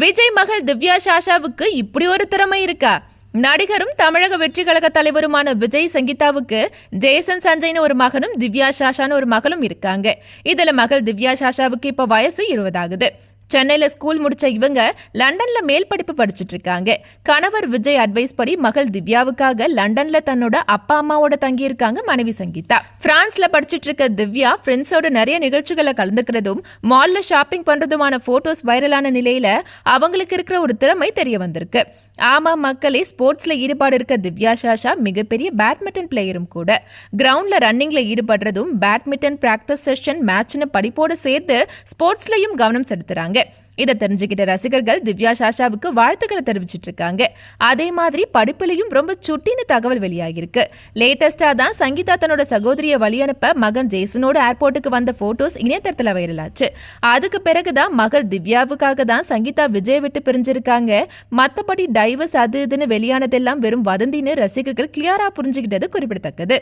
விஜய் மகள் திவ்யா சாஷாவுக்கு இப்படி ஒரு திறமை இருக்கா? நடிகரும் தமிழக வெற்றி கழக தலைவருமான விஜய் சங்கீதாவுக்கு ஜேசன் சஞ்சய்னு ஒரு மகனும் திவ்யா சாஷான்னு ஒரு மகளும் இருக்காங்க. இதுல மகள் திவ்யா சாஷாவுக்கு இப்ப வயசு 20 ஆகுது. சென்னையில ஸ்கூல் முடிச்ச இவங்க லண்டன்ல மேல் படிப்பு படிச்சுட்டு இருக்காங்க. கணவர் விஜய் அட்வைஸ் படி மகள் திவ்யாவுக்காக லண்டன்ல தன்னோட அப்பா அம்மாவோட தங்கி இருக்காங்க மனைவி சங்கீதா. பிரான்ஸ்ல படிச்சுட்டு இருக்க திவ்யா ஃப்ரெண்ட்ஸோட நிறைய நிகழ்ச்சிகளை கலந்துக்கிறதும் மால்ல ஷாப்பிங் பண்றதுமான போட்டோஸ் வைரலான நிலையில அவங்களுக்கு இருக்கிற ஒரு திறமை தெரிய வந்திருக்கு. ஆமா மக்களே, ஸ்போர்ட்ஸ்ல ஈடுபாடு இருக்க திவ்யா சாஷா மிகப்பெரிய பேட்மிண்டன் பிளேயரும் கூட. கிரவுண்ட்ல ரன்னிங்ல ஈடுபடுறதும் பேட்மிண்டன் பிராக்டிஸ் செஷன் மேட்ச்னு படிப்போடு சேர்த்து ஸ்போர்ட்ஸ்லயும் கவனம் செலுத்துறாங்க. இதை தெரிஞ்சுக்கிட்ட ரசிகர்கள் திவ்யா சாஷாவுக்கு வாழ்த்துக்களை தெரிவிச்சிட்டு இருக்காங்க. அதே மாதிரி படிப்புலையும் ரொம்ப சுட்டின்னு தகவல் வெளியாகிருக்கு. லேட்டஸ்டா தான் சங்கீதா தன்னோட சகோதரிய வழி அனுப்ப மகன் ஜேசனோட ஏர்போர்ட்டுக்கு வந்த போட்டோஸ் இணையதளத்துல வைரலாச்சு. அதுக்கு பிறகுதான் மகள் திவ்யாவுக்காக தான் சங்கீதா விஜய் விட்டு பிரிஞ்சிருக்காங்க. மத்தபடி டைவர்ஸ் அது இதுன்னு வெளியானதெல்லாம் வெறும் வதந்தின்னு ரசிகர்கள் கிளியரா புரிஞ்சுக்கிட்டது குறிப்பிடத்தக்கது.